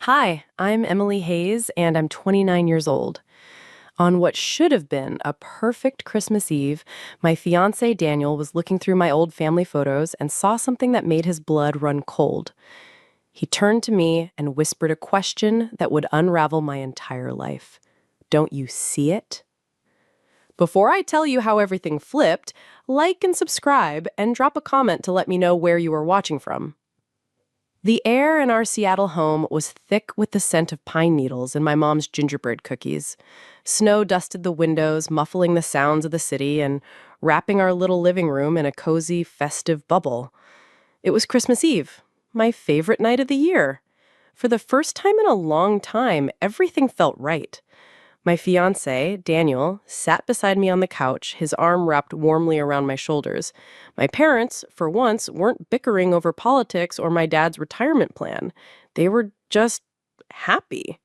Hi, I'm Emily Hayes, and I'm 29 years old. On what should have been a perfect Christmas Eve, my fiancé Daniel was looking through my old family photos and saw something that made his blood run cold. He turned to me and whispered a question that would unravel my entire life. Don't you see it? Before I tell you how everything flipped, like and subscribe and drop a comment to let me know where you are watching from. The air in our Seattle home was thick with the scent of pine needles and my mom's gingerbread cookies. Snow dusted the windows, muffling the sounds of the city and wrapping our little living room in a cozy, festive bubble. It was Christmas Eve, my favorite night of the year. For the first time in a long time, everything felt right. My fiancé, Daniel, sat beside me on the couch, his arm wrapped warmly around my shoulders. My parents, for once, weren't bickering over politics or my dad's retirement plan. They were just happy.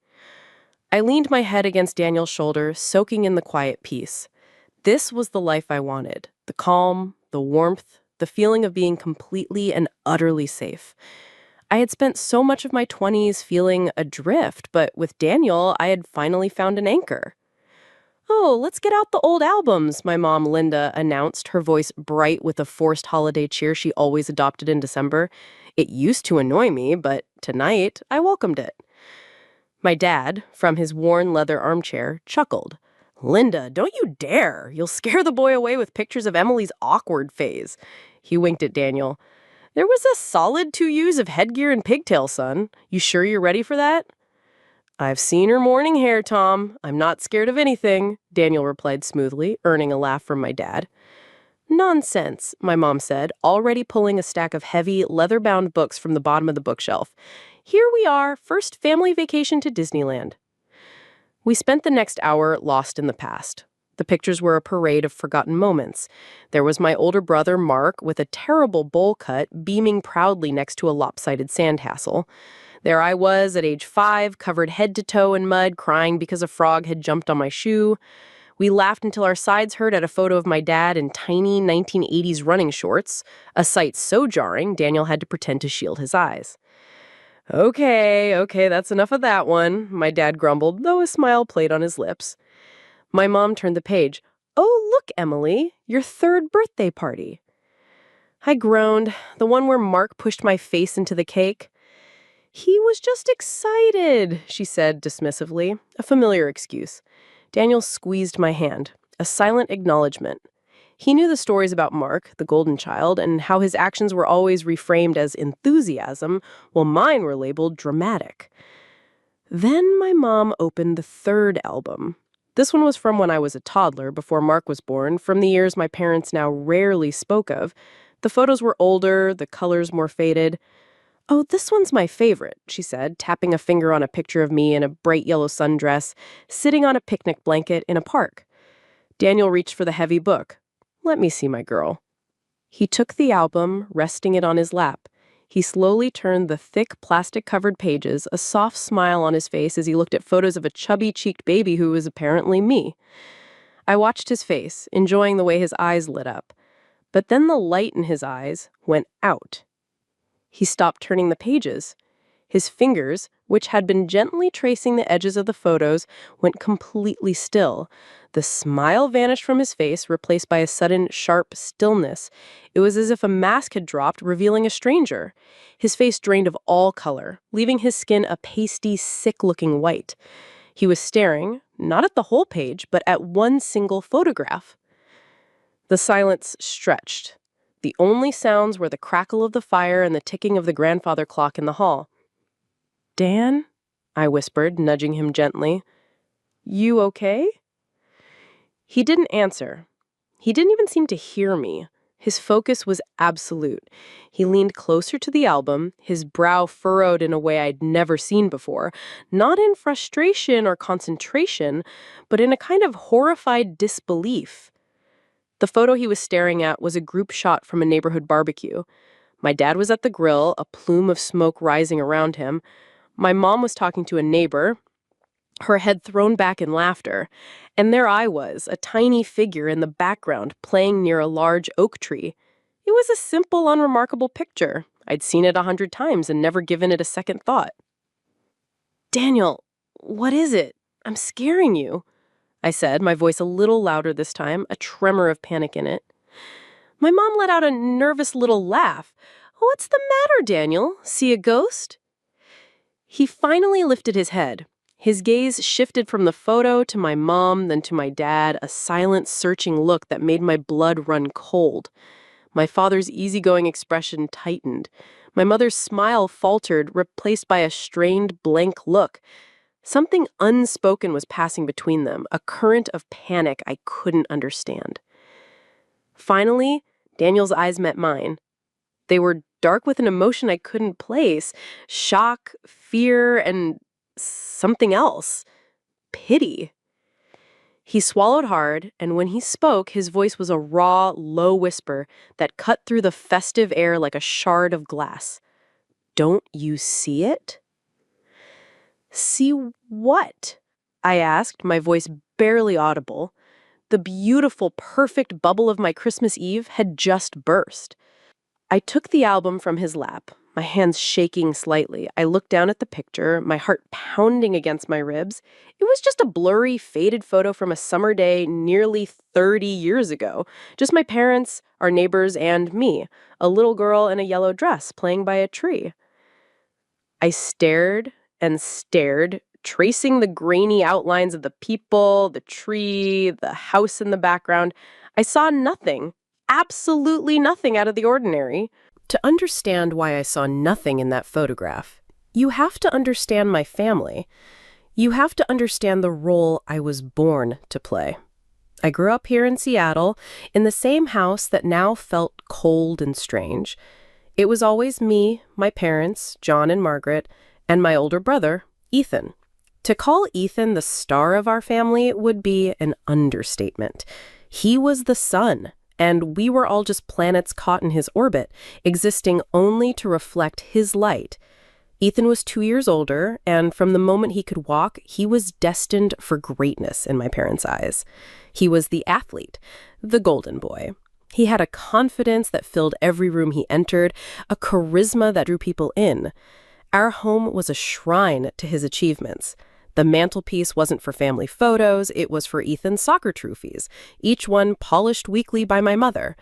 I leaned my head against Daniel's shoulder, soaking in the quiet peace. This was the life I wanted: the calm, the warmth, the feeling of being completely and utterly safe. I had spent so much of my 20s feeling adrift, but with Daniel, I had finally found an anchor. Oh, let's get out the old albums, my mom, Linda, announced, her voice bright with the forced holiday cheer she always adopted in December. It used to annoy me, but tonight I welcomed it. My dad, from his worn leather armchair, chuckled. Linda, don't you dare! You'll scare the boy away with pictures of Emily's awkward phase. He winked at Daniel. There was a solid 2 years of headgear and pigtails, son. You sure you're ready for that? I've seen her morning hair, Tom. I'm not scared of anything, Daniel replied smoothly, earning a laugh from my dad. Nonsense, my mom said, already pulling a stack of heavy, leather-bound books from the bottom of the bookshelf. Here we are, first family vacation to Disneyland. We spent the next hour lost in the past. The pictures were a parade of forgotten moments. There was my older brother, Mark, with a terrible bowl cut, beaming proudly next to a lopsided sandcastle. There I was at age 5, covered head to toe in mud, crying because a frog had jumped on my shoe. We laughed until our sides hurt at a photo of my dad in tiny 1980s running shorts, a sight so jarring Daniel had to pretend to shield his eyes. Okay, that's enough of that one, my dad grumbled, though a smile played on his lips. My mom turned the page. Oh, look, Emily, your third birthday party. I groaned, the one where Mark pushed my face into the cake. He was just excited, she said dismissively, a familiar excuse. Daniel squeezed my hand, a silent acknowledgement. He knew the stories about Mark, the golden child, and how his actions were always reframed as enthusiasm, while mine were labeled dramatic. Then my mom opened the third album. This one was from when I was a toddler, before Mark was born, from the years my parents now rarely spoke of. The photos were older, the colors more faded. Oh, this one's my favorite, she said, tapping a finger on a picture of me in a bright yellow sundress, sitting on a picnic blanket in a park. Daniel reached for the heavy book. Let me see, my girl. He took the album, resting it on his lap. He slowly turned the thick, plastic-covered pages, a soft smile on his face as he looked at photos of a chubby-cheeked baby who was apparently me. I watched his face, enjoying the way his eyes lit up. But then the light in his eyes went out. He stopped turning the pages. His fingers, which had been gently tracing the edges of the photos, went completely still. The smile vanished from his face, replaced by a sudden, sharp stillness. It was as if a mask had dropped, revealing a stranger. His face drained of all color, leaving his skin a pasty, sick-looking white. He was staring, not at the whole page, but at one single photograph. The silence stretched. The only sounds were the crackle of the fire and the ticking of the grandfather clock in the hall. Dan? I whispered, nudging him gently. You okay? He didn't answer. He didn't even seem to hear me. His focus was absolute. He leaned closer to the album, his brow furrowed in a way I'd never seen before, not in frustration or concentration, but in a kind of horrified disbelief. The photo he was staring at was a group shot from a neighborhood barbecue. My dad was at the grill, a plume of smoke rising around him. My mom was talking to a neighbor, her head thrown back in laughter. And there I was, a tiny figure in the background, playing near a large oak tree. It was a simple, unremarkable picture. I'd seen it 100 times and never given it a second thought. Daniel, what is it? I'm scaring you, I said, my voice a little louder this time, a tremor of panic in it. My mom let out a nervous little laugh. What's the matter, Daniel? See a ghost? He finally lifted his head. His gaze shifted from the photo to my mom, then to my dad, a silent, searching look that made my blood run cold. My father's easygoing expression tightened. My mother's smile faltered, replaced by a strained, blank look. Something unspoken was passing between them, a current of panic I couldn't understand. Finally, Daniel's eyes met mine. They were dark with an emotion I couldn't place. Shock, fear, and something else. Pity. He swallowed hard, and when he spoke, his voice was a raw, low whisper that cut through the festive air like a shard of glass. Don't you see it? See what? I asked, my voice barely audible. The beautiful, perfect bubble of my Christmas Eve had just burst. I took the album from his lap, my hands shaking slightly. I looked down at the picture, my heart pounding against my ribs. It was just a blurry, faded photo from a summer day nearly 30 years ago. Just my parents, our neighbors, and me, a little girl in a yellow dress playing by a tree. I stared and stared, tracing the grainy outlines of the people, the tree, the house in the background. I saw nothing, absolutely nothing out of the ordinary. To understand why I saw nothing in that photograph, you have to understand my family. You have to understand the role I was born to play. I grew up here in Seattle, in the same house that now felt cold and strange. It was always me, my parents, John and Margaret, and my older brother, Ethan. To call Ethan the star of our family would be an understatement. He was the sun, and we were all just planets caught in his orbit, existing only to reflect his light. Ethan was 2 years older, and from the moment he could walk, he was destined for greatness in my parents' eyes. He was the athlete, the golden boy. He had a confidence that filled every room he entered, a charisma that drew people in. Our home was a shrine to his achievements. The mantelpiece wasn't for family photos, it was for Ethan's soccer trophies, each one polished weekly by my mother.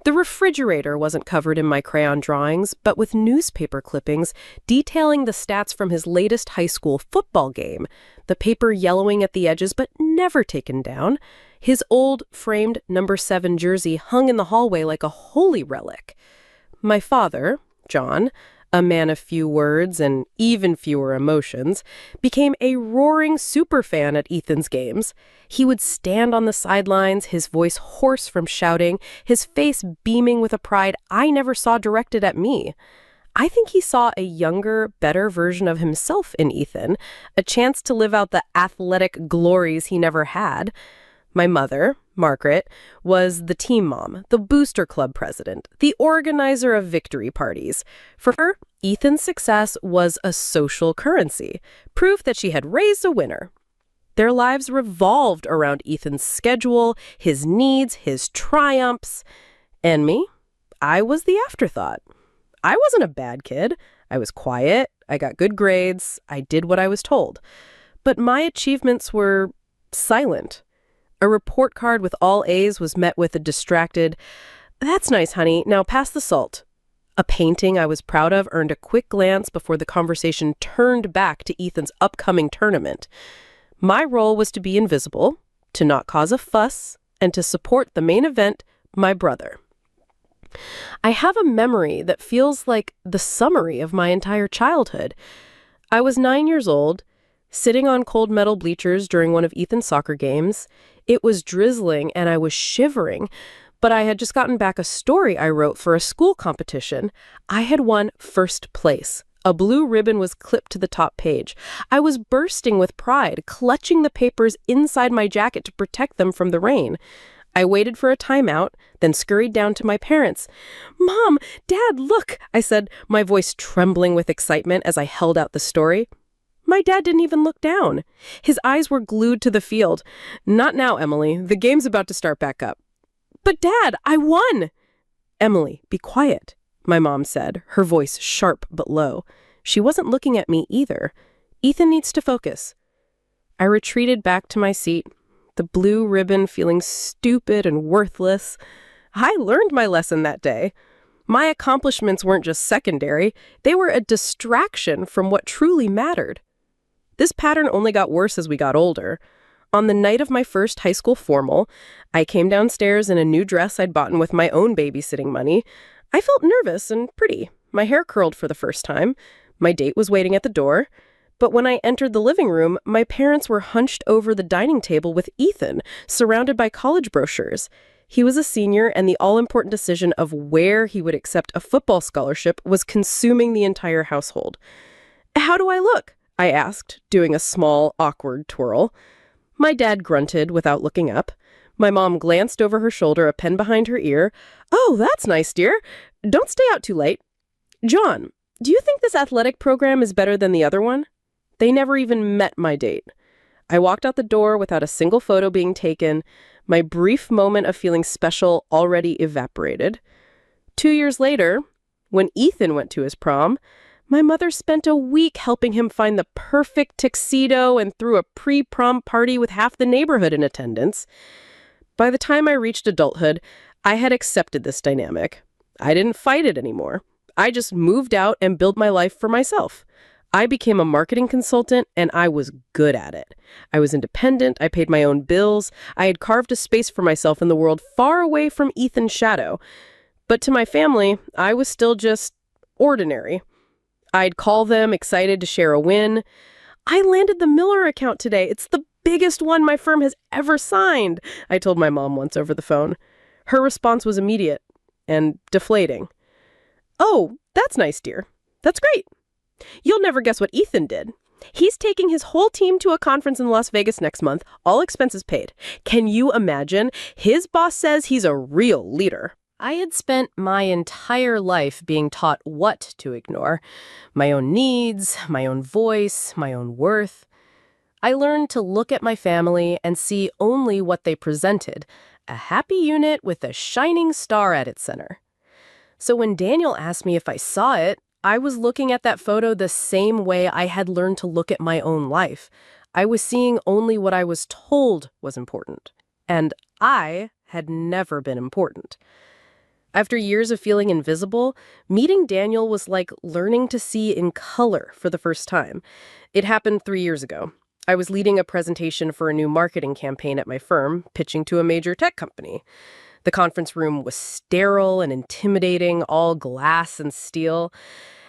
The refrigerator wasn't covered in my crayon drawings, but with newspaper clippings detailing the stats from his latest high school football game, the paper yellowing at the edges but never taken down. His old, framed number 7 jersey hung in the hallway like a holy relic. My father, John, a man of few words and even fewer emotions, became a roaring superfan at Ethan's games. He would stand on the sidelines, his voice hoarse from shouting, his face beaming with a pride I never saw directed at me. I think he saw a younger, better version of himself in Ethan, a chance to live out the athletic glories he never had. My mother, Margaret, was the team mom, the booster club president, the organizer of victory parties. For her, Ethan's success was a social currency, proof that she had raised a winner. Their lives revolved around Ethan's schedule, his needs, his triumphs. And me? I was the afterthought. I wasn't a bad kid. I was quiet, I got good grades, I did what I was told. But my achievements were silent. A report card with all A's was met with a distracted, "That's nice, honey. Now pass the salt." A painting I was proud of earned a quick glance before the conversation turned back to Ethan's upcoming tournament. My role was to be invisible, to not cause a fuss, and to support the main event, my brother. I have a memory that feels like the summary of my entire childhood. I was 9 years old, sitting on cold metal bleachers during one of Ethan's soccer games. It was drizzling and I was shivering, but I had just gotten back a story I wrote for a school competition. I had won first place. A blue ribbon was clipped to the top page. I was bursting with pride, clutching the papers inside my jacket to protect them from the rain. I waited for a timeout, then scurried down to my parents. "Mom, Dad, look," I said, my voice trembling with excitement as I held out the story. My dad didn't even look down. His eyes were glued to the field. "Not now, Emily. The game's about to start back up." "But Dad, I won!" "Emily, be quiet," my mom said, her voice sharp but low. She wasn't looking at me either. Ethan needs to focus. I retreated back to my seat, the blue ribbon feeling stupid and worthless. I learned my lesson that day. My accomplishments weren't just secondary, they were a distraction from what truly mattered. This pattern only got worse as we got older. On the night of my first high school formal, I came downstairs in a new dress I'd bought with my own babysitting money. I felt nervous and pretty. My hair curled for the first time. My date was waiting at the door. But when I entered the living room, my parents were hunched over the dining table with Ethan, surrounded by college brochures. He was a senior, and the all-important decision of where he would accept a football scholarship was consuming the entire household. "How do I look?" I asked, doing a small, awkward twirl. My dad grunted without looking up. My mom glanced over her shoulder, a pen behind her ear. "Oh, that's nice, dear. Don't stay out too late. John, do you think this athletic program is better than the other one?" They never even met my date. I walked out the door without a single photo being taken. My brief moment of feeling special already evaporated. 2 years later, when Ethan went to his prom, my mother spent a week helping him find the perfect tuxedo and threw a pre-prom party with half the neighborhood in attendance. By the time I reached adulthood, I had accepted this dynamic. I didn't fight it anymore. I just moved out and built my life for myself. I became a marketing consultant, and I was good at it. I was independent, I paid my own bills, I had carved a space for myself in the world far away from Ethan's shadow. But to my family, I was still just ordinary. I'd call them, excited to share a win. "I landed the Miller account today. It's the biggest one my firm has ever signed," I told my mom once over the phone. Her response was immediate and deflating. "Oh, that's nice, dear. That's great. You'll never guess what Ethan did. He's taking his whole team to a conference in Las Vegas next month, all expenses paid. Can you imagine? His boss says he's a real leader." I had spent my entire life being taught what to ignore. My own needs, my own voice, my own worth. I learned to look at my family and see only what they presented, a happy unit with a shining star at its center. So when Daniel asked me if I saw it, I was looking at that photo the same way I had learned to look at my own life. I was seeing only what I was told was important. And I had never been important. After years of feeling invisible, meeting Daniel was like learning to see in color for the first time. It happened 3 years ago. I was leading a presentation for a new marketing campaign at my firm, pitching to a major tech company. The conference room was sterile and intimidating, all glass and steel.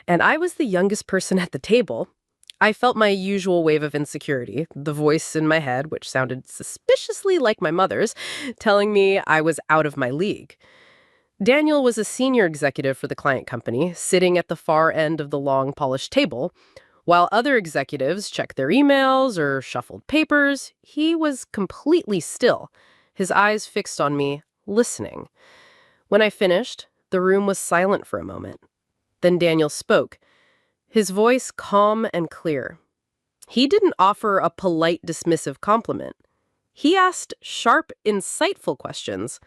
And I was the youngest person at the table. I felt my usual wave of insecurity, the voice in my head, which sounded suspiciously like my mother's, telling me I was out of my league. Daniel was a senior executive for the client company, sitting at the far end of the long, polished table. While other executives checked their emails or shuffled papers, he was completely still, his eyes fixed on me, listening. When I finished, the room was silent for a moment. Then Daniel spoke, his voice calm and clear. He didn't offer a polite, dismissive compliment. He asked sharp, insightful questions.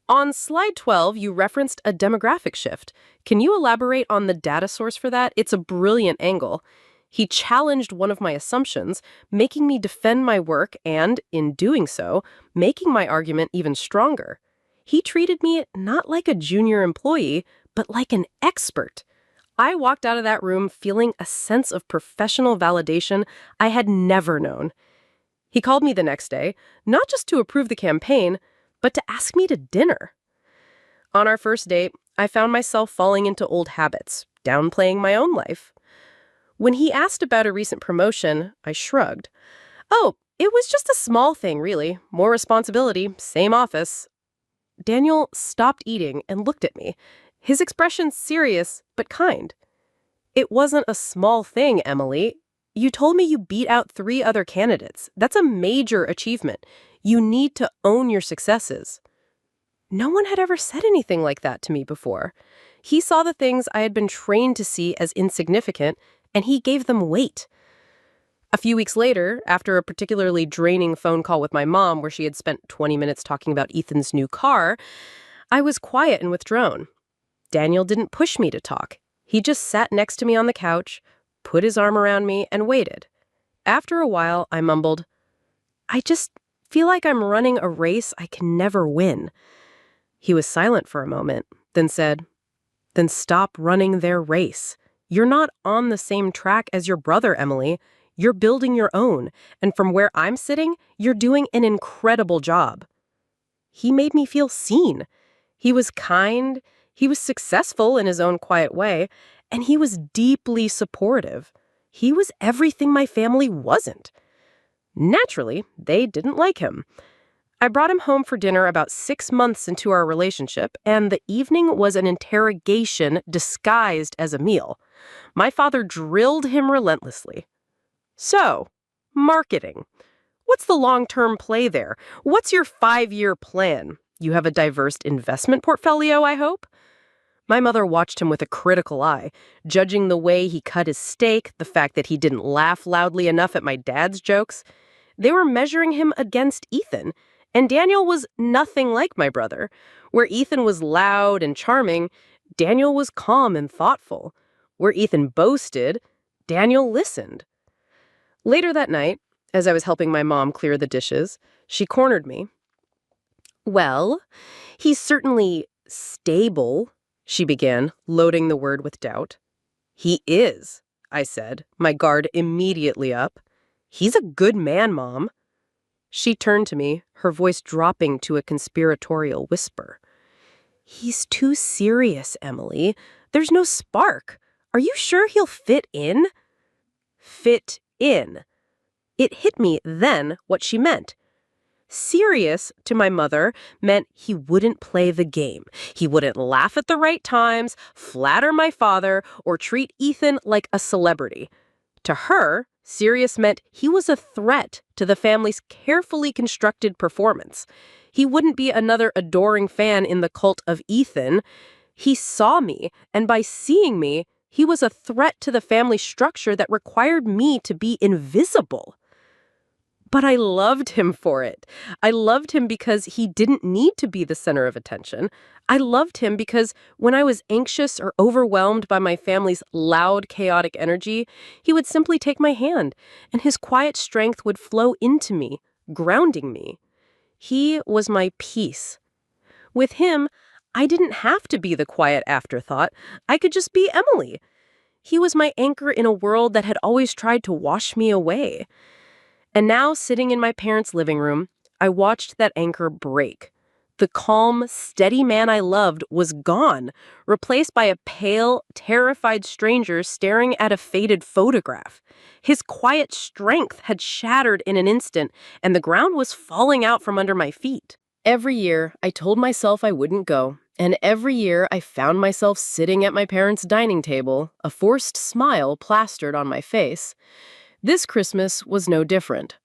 "On slide 12, you referenced a demographic shift. Can you elaborate on the data source for that? It's a brilliant angle." He challenged one of my assumptions, making me defend my work and, in doing so, making my argument even stronger. He treated me not like a junior employee, but like an expert. I walked out of that room feeling a sense of professional validation I had never known. He called me the next day, not just to approve the campaign, but to ask me to dinner. On our first date, I found myself falling into old habits, downplaying my own life. When he asked about a recent promotion, I shrugged. "Oh, it was just a small thing, really. More responsibility, same office." Daniel stopped eating and looked at me, his expression serious but kind. "It wasn't a small thing, Emily. You told me you beat out 3 other candidates. That's a major achievement. You need to own your successes." No one had ever said anything like that to me before. He saw the things I had been trained to see as insignificant, and he gave them weight. A few weeks later, after a particularly draining phone call with my mom where she had spent 20 minutes talking about Ethan's new car, I was quiet and withdrawn. Daniel didn't push me to talk. He just sat next to me on the couch, put his arm around me and waited. After a while, I mumbled, "I just feel like I'm running a race I can never win." He was silent for a moment, then said, "Then stop running their race. You're not on the same track as your brother, Emily. You're building your own, and from where I'm sitting, you're doing an incredible job." He made me feel seen. He was kind, he was successful in his own quiet way, and he was deeply supportive. He was everything my family wasn't. Naturally, they didn't like him. I brought him home for dinner about 6 months into our relationship, and the evening was an interrogation disguised as a meal. My father drilled him relentlessly. "So, marketing. What's the long-term play there? What's your 5-year plan? You have a diverse investment portfolio, I hope?" My mother watched him with a critical eye, judging the way he cut his steak, the fact that he didn't laugh loudly enough at my dad's jokes. They were measuring him against Ethan, and Daniel was nothing like my brother. Where Ethan was loud and charming, Daniel was calm and thoughtful. Where Ethan boasted, Daniel listened. Later that night, as I was helping my mom clear the dishes, she cornered me. "Well, he's certainly stable," she began, loading the word with doubt. "He is," I said, my guard immediately up. "He's a good man, Mom." She turned to me, her voice dropping to a conspiratorial whisper. "He's too serious, Emily. There's no spark. Are you sure he'll fit in?" Fit in. It hit me then what she meant. Serious, to my mother, meant he wouldn't play the game. He wouldn't laugh at the right times, flatter my father, or treat Ethan like a celebrity. To her, serious meant he was a threat to the family's carefully constructed performance. He wouldn't be another adoring fan in the cult of Ethan. He saw me, and by seeing me, he was a threat to the family structure that required me to be invisible. But I loved him for it. I loved him because he didn't need to be the center of attention. I loved him because when I was anxious or overwhelmed by my family's loud, chaotic energy, he would simply take my hand, and his quiet strength would flow into me, grounding me. He was my peace. With him, I didn't have to be the quiet afterthought. I could just be Emily. He was my anchor in a world that had always tried to wash me away. And now, sitting in my parents' living room, I watched that anchor break. The calm, steady man I loved was gone, replaced by a pale, terrified stranger staring at a faded photograph. His quiet strength had shattered in an instant, and the ground was falling out from under my feet. Every year, I told myself I wouldn't go, and every year I found myself sitting at my parents' dining table, a forced smile plastered on my face. This Christmas was no different.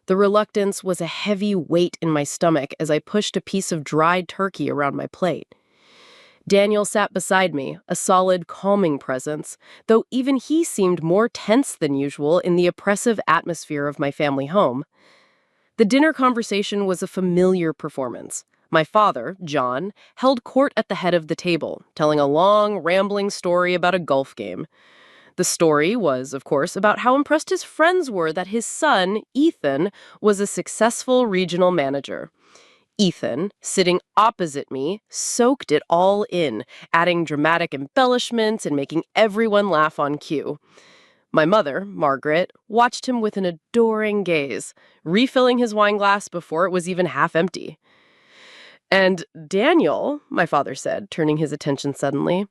The reluctance was a heavy weight in my stomach as I pushed a piece of dried turkey around my plate. Daniel sat beside me, a solid, calming presence, though even he seemed more tense than usual in the oppressive atmosphere of my family home. The dinner conversation was a familiar performance. My father, John, held court at the head of the table, telling a long, rambling story about a golf game. The story was, of course, about how impressed his friends were that his son, Ethan, was a successful regional manager. Ethan, sitting opposite me, soaked it all in, adding dramatic embellishments and making everyone laugh on cue. My mother, Margaret, watched him with an adoring gaze, refilling his wine glass before it was even half empty. "And Daniel," my father said, turning his attention suddenly,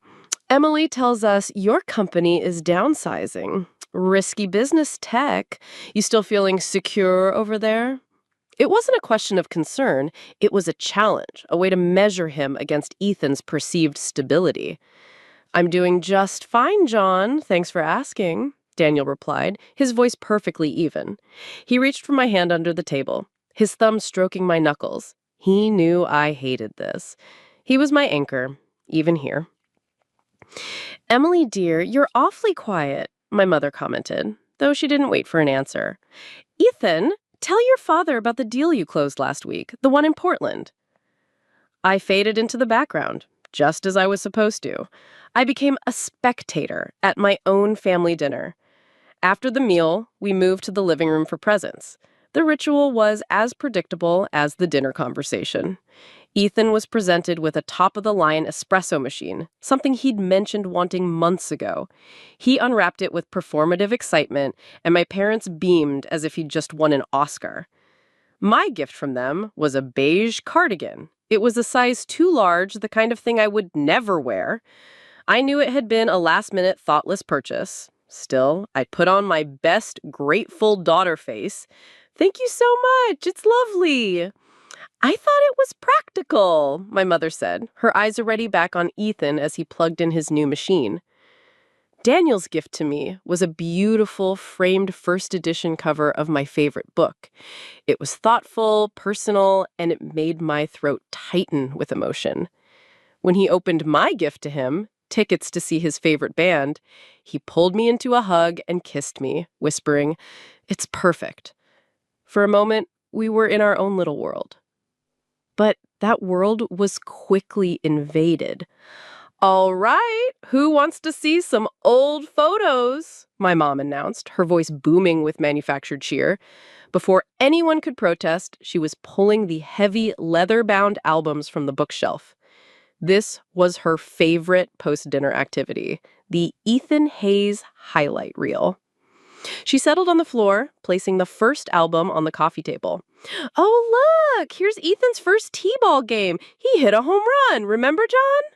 "Emily tells us your company is downsizing. Risky business tech. You still feeling secure over there?" It wasn't a question of concern. It was a challenge, a way to measure him against Ethan's perceived stability. "I'm doing just fine, John. Thanks for asking," Daniel replied, his voice perfectly even. He reached for my hand under the table, his thumb stroking my knuckles. He knew I hated this. He was my anchor, even here. "Emily, dear, you're awfully quiet," my mother commented, though she didn't wait for an answer. "Ethan, tell your father about the deal you closed last week, the one in Portland." I faded into the background, just as I was supposed to. I became a spectator at my own family dinner. After the meal, we moved to the living room for presents. The ritual was as predictable as the dinner conversation. Ethan was presented with a top-of-the-line espresso machine, something he'd mentioned wanting months ago. He unwrapped it with performative excitement, and my parents beamed as if he'd just won an Oscar. My gift from them was a beige cardigan. It was a size too large, the kind of thing I would never wear. I knew it had been a last-minute, thoughtless purchase. Still, I put on my best grateful daughter face. "Thank you so much. It's lovely." "I thought it was practical," my mother said, her eyes already back on Ethan as he plugged in his new machine. Daniel's gift to me was a beautiful framed first edition cover of my favorite book. It was thoughtful, personal, and it made my throat tighten with emotion. When he opened my gift to him, tickets to see his favorite band, he pulled me into a hug and kissed me, whispering, "It's perfect." For a moment, we were in our own little world. But that world was quickly invaded. "All right, who wants to see some old photos?" my mom announced, her voice booming with manufactured cheer. Before anyone could protest, she was pulling the heavy leather-bound albums from the bookshelf. This was her favorite post-dinner activity, the Ethan Hayes highlight reel. She settled on the floor, placing the first album on the coffee table. "Oh, look, here's Ethan's first t-ball game. He hit a home run, remember, John?"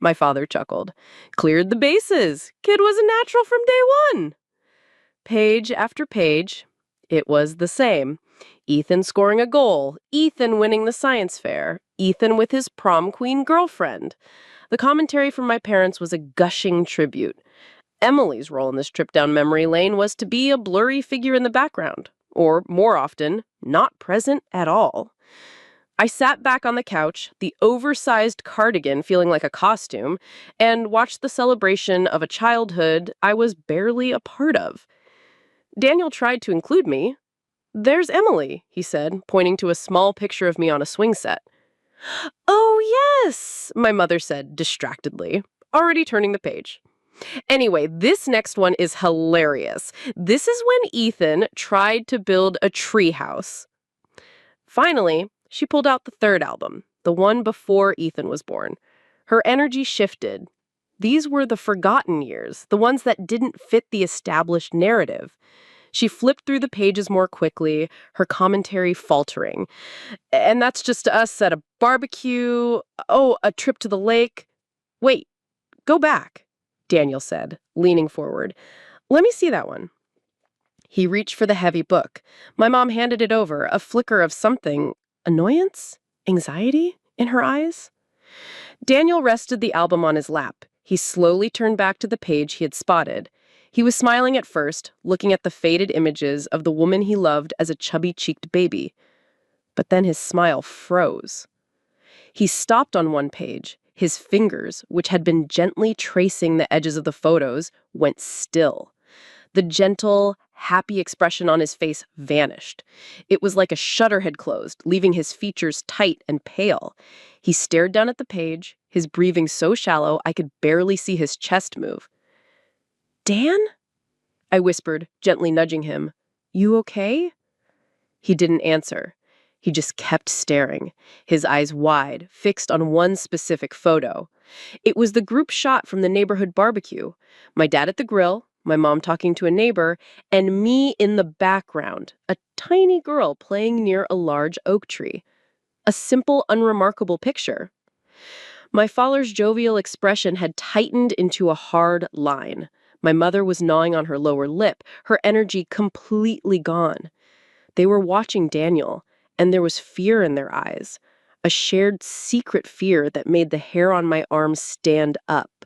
My father chuckled. "Cleared the bases. Kid was a natural from day one." Page after page, it was the same. Ethan scoring a goal, Ethan winning the science fair, Ethan with his prom queen girlfriend. The commentary from my parents was a gushing tribute. Emily's role in this trip down memory lane was to be a blurry figure in the background, or more often, not present at all. I sat back on the couch, the oversized cardigan feeling like a costume, and watched the celebration of a childhood I was barely a part of. Daniel tried to include me. "There's Emily," he said, pointing to a small picture of me on a swing set. "Oh, yes," my mother said distractedly, already turning the page. Anyway, this next one is hilarious. This is when Ethan tried to build a treehouse. Finally, she pulled out the third album, the one before Ethan was born. Her energy shifted. These were the forgotten years, the ones that didn't fit the established narrative. She flipped through the pages more quickly, her commentary faltering. "And that's just us at a barbecue. Oh, a trip to the lake. Wait, go back," Daniel said, leaning forward. "Let me see that one." He reached for the heavy book. My mom handed it over, a flicker of something, annoyance? Anxiety? In her eyes? Daniel rested the album on his lap. He slowly turned back to the page he had spotted. He was smiling at first, looking at the faded images of the woman he loved as a chubby-cheeked baby. But then his smile froze. He stopped on one page. His fingers, which had been gently tracing the edges of the photos, went still. The gentle, happy expression on his face vanished. It was like a shutter had closed, leaving his features tight and pale. He stared down at the page, his breathing so shallow I could barely see his chest move. "Dan?" I whispered, gently nudging him. "You okay?" He didn't answer. He just kept staring, his eyes wide, fixed on one specific photo. It was the group shot from the neighborhood barbecue. My dad at the grill, my mom talking to a neighbor, and me in the background, a tiny girl playing near a large oak tree. A simple, unremarkable picture. My father's jovial expression had tightened into a hard line. My mother was gnawing on her lower lip, her energy completely gone. They were watching Daniel, and there was fear in their eyes, a shared secret fear that made the hair on my arm stand up.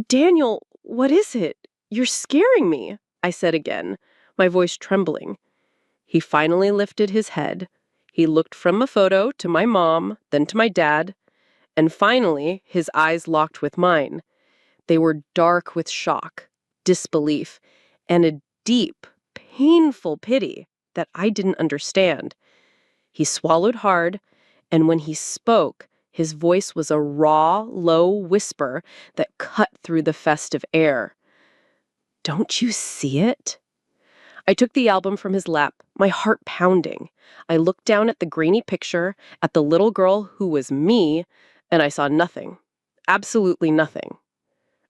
"Daniel, what is it? You're scaring me," I said again, my voice trembling. He finally lifted his head. He looked from a photo to my mom, then to my dad, and finally his eyes locked with mine. They were dark with shock, disbelief, and a deep, painful pity that I didn't understand. He swallowed hard, and when he spoke, his voice was a raw, low whisper that cut through the festive air. Don't you see it? I took the album from his lap, my heart pounding. I looked down at the grainy picture, at the little girl who was me, and I saw nothing. Absolutely nothing.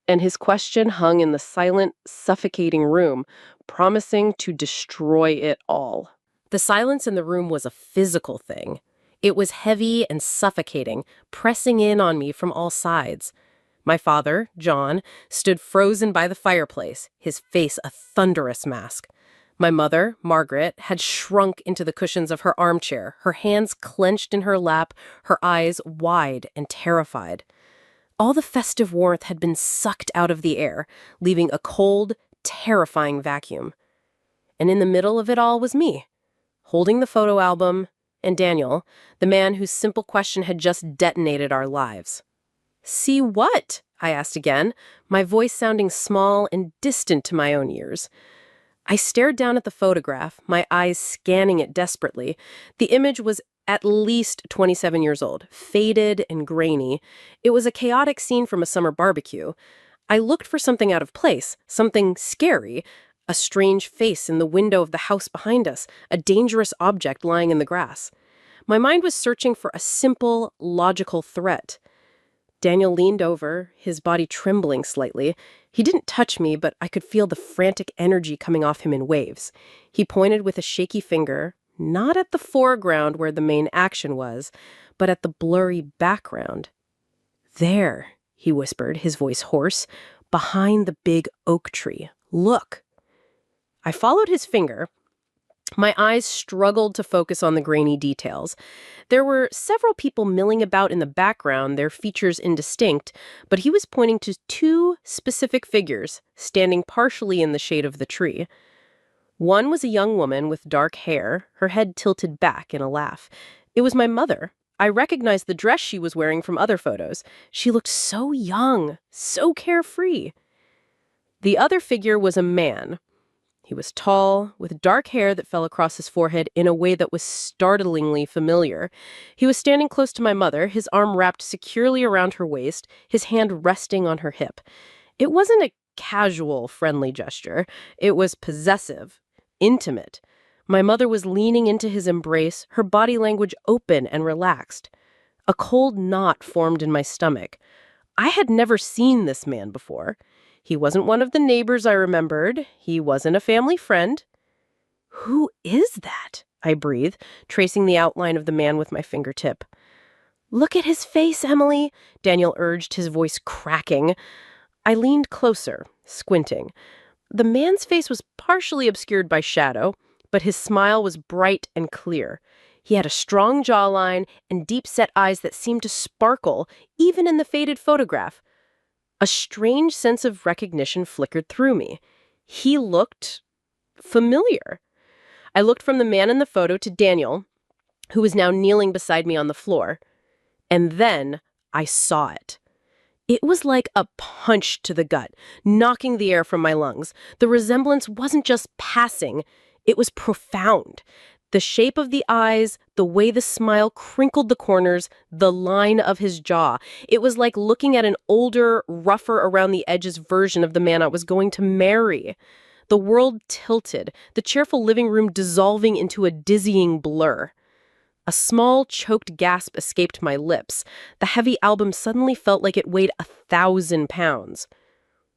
And his question hung in the silent, suffocating room, promising to destroy it all. The silence in the room was a physical thing. It was heavy and suffocating, pressing in on me from all sides. My father, John, stood frozen by the fireplace, his face a thunderous mask. My mother, Margaret, had shrunk into the cushions of her armchair, her hands clenched in her lap, her eyes wide and terrified. All the festive warmth had been sucked out of the air, leaving a cold, terrifying vacuum. And in the middle of it all was me, holding the photo album, and Daniel, the man whose simple question had just detonated our lives. "See what?" I asked again, my voice sounding small and distant to my own ears. I stared down at the photograph, my eyes scanning it desperately. The image was at least 27 years old, faded and grainy. It was a chaotic scene from a summer barbecue. I looked for something out of place, something scary, a strange face in the window of the house behind us, a dangerous object lying in the grass. My mind was searching for a simple, logical threat. Daniel leaned over, his body trembling slightly. He didn't touch me, but I could feel the frantic energy coming off him in waves. He pointed with a shaky finger, not at the foreground where the main action was, but at the blurry background. "There," he whispered, his voice hoarse, "behind the big oak tree. Look." I followed his finger. My eyes struggled to focus on the grainy details. There were several people milling about in the background, their features indistinct, but he was pointing to two specific figures, standing partially in the shade of the tree. One was a young woman with dark hair, her head tilted back in a laugh. It was my mother. I recognized the dress she was wearing from other photos. She looked so young, so carefree. The other figure was a man. He was tall, with dark hair that fell across his forehead in a way that was startlingly familiar. He was standing close to my mother, his arm wrapped securely around her waist, his hand resting on her hip. It wasn't a casual, friendly gesture. It was possessive, intimate. My mother was leaning into his embrace, her body language open and relaxed. A cold knot formed in my stomach. I had never seen this man before. He wasn't one of the neighbors I remembered. He wasn't a family friend. "Who is that?" I breathed, tracing the outline of the man with my fingertip. "Look at his face, Emily," Daniel urged, his voice cracking. I leaned closer, squinting. The man's face was partially obscured by shadow, but his smile was bright and clear. He had a strong jawline and deep-set eyes that seemed to sparkle, even in the faded photograph. A strange sense of recognition flickered through me. He looked familiar. I looked from the man in the photo to Daniel, who was now kneeling beside me on the floor. And then I saw it. It was like a punch to the gut, knocking the air from my lungs. The resemblance wasn't just passing, it was profound. The shape of the eyes, the way the smile crinkled the corners, the line of his jaw. It was like looking at an older, rougher around the edges version of the man I was going to marry. The world tilted, the cheerful living room dissolving into a dizzying blur. A small, choked gasp escaped my lips. The heavy album suddenly felt like it weighed 1,000 pounds.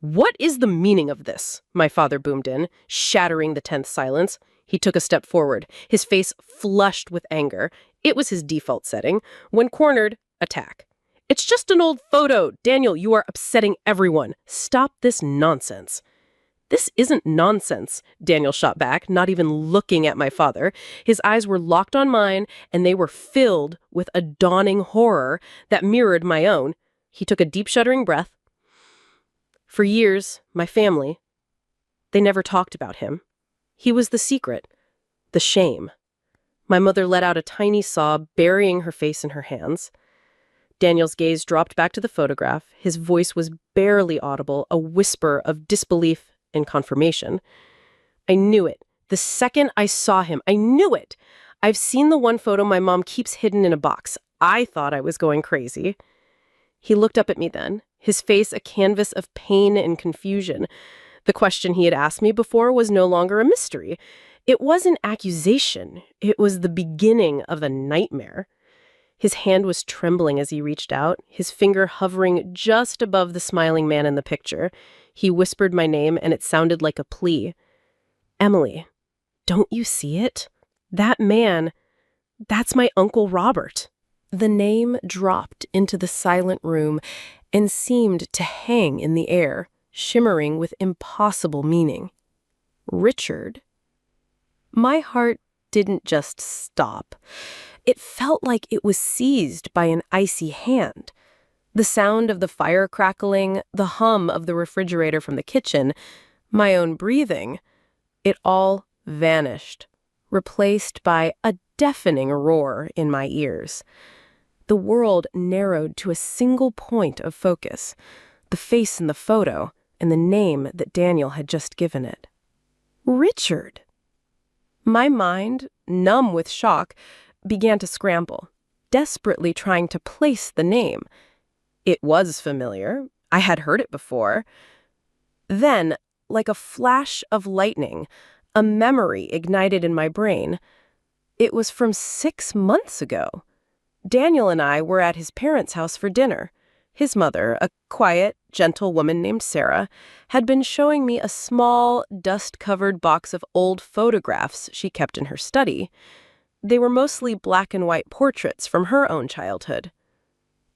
"What is the meaning of this?" my father boomed in, shattering the tense silence. He took a step forward, his face flushed with anger. It was his default setting. When cornered, attack. "It's just an old photo. Daniel, you are upsetting everyone. Stop this nonsense." "This isn't nonsense," Daniel shot back, not even looking at my father. His eyes were locked on mine, and they were filled with a dawning horror that mirrored my own. He took a deep, shuddering breath. "For years, my family, they never talked about him. He was the secret, the shame." My mother let out a tiny sob, burying her face in her hands. Daniel's gaze dropped back to the photograph. His voice was barely audible, a whisper of disbelief and confirmation. "I knew it. The second I saw him, I knew it. I've seen the one photo my mom keeps hidden in a box. I thought I was going crazy." He looked up at me then, his face a canvas of pain and confusion. The question he had asked me before was no longer a mystery. It was an accusation. It was the beginning of a nightmare. His hand was trembling as he reached out, his finger hovering just above the smiling man in the picture. He whispered my name, and it sounded like a plea. "Emily, don't you see it? That man, that's my Uncle Robert." The name dropped into the silent room and seemed to hang in the air, shimmering with impossible meaning. Richard. My heart didn't just stop. It felt like it was seized by an icy hand. The sound of the fire crackling, the hum of the refrigerator from the kitchen, my own breathing, it all vanished, replaced by a deafening roar in my ears. The world narrowed to a single point of focus, the face in the photo and the name that Daniel had just given it. Richard. My mind, numb with shock, began to scramble, desperately trying to place the name. It was familiar. I had heard it before. Then, like a flash of lightning, a memory ignited in my brain. It was from 6 months ago. Daniel and I were at his parents' house for dinner. His mother, a quiet, gentle woman named Sarah, had been showing me a small, dust-covered box of old photographs she kept in her study. They were mostly black and white portraits from her own childhood.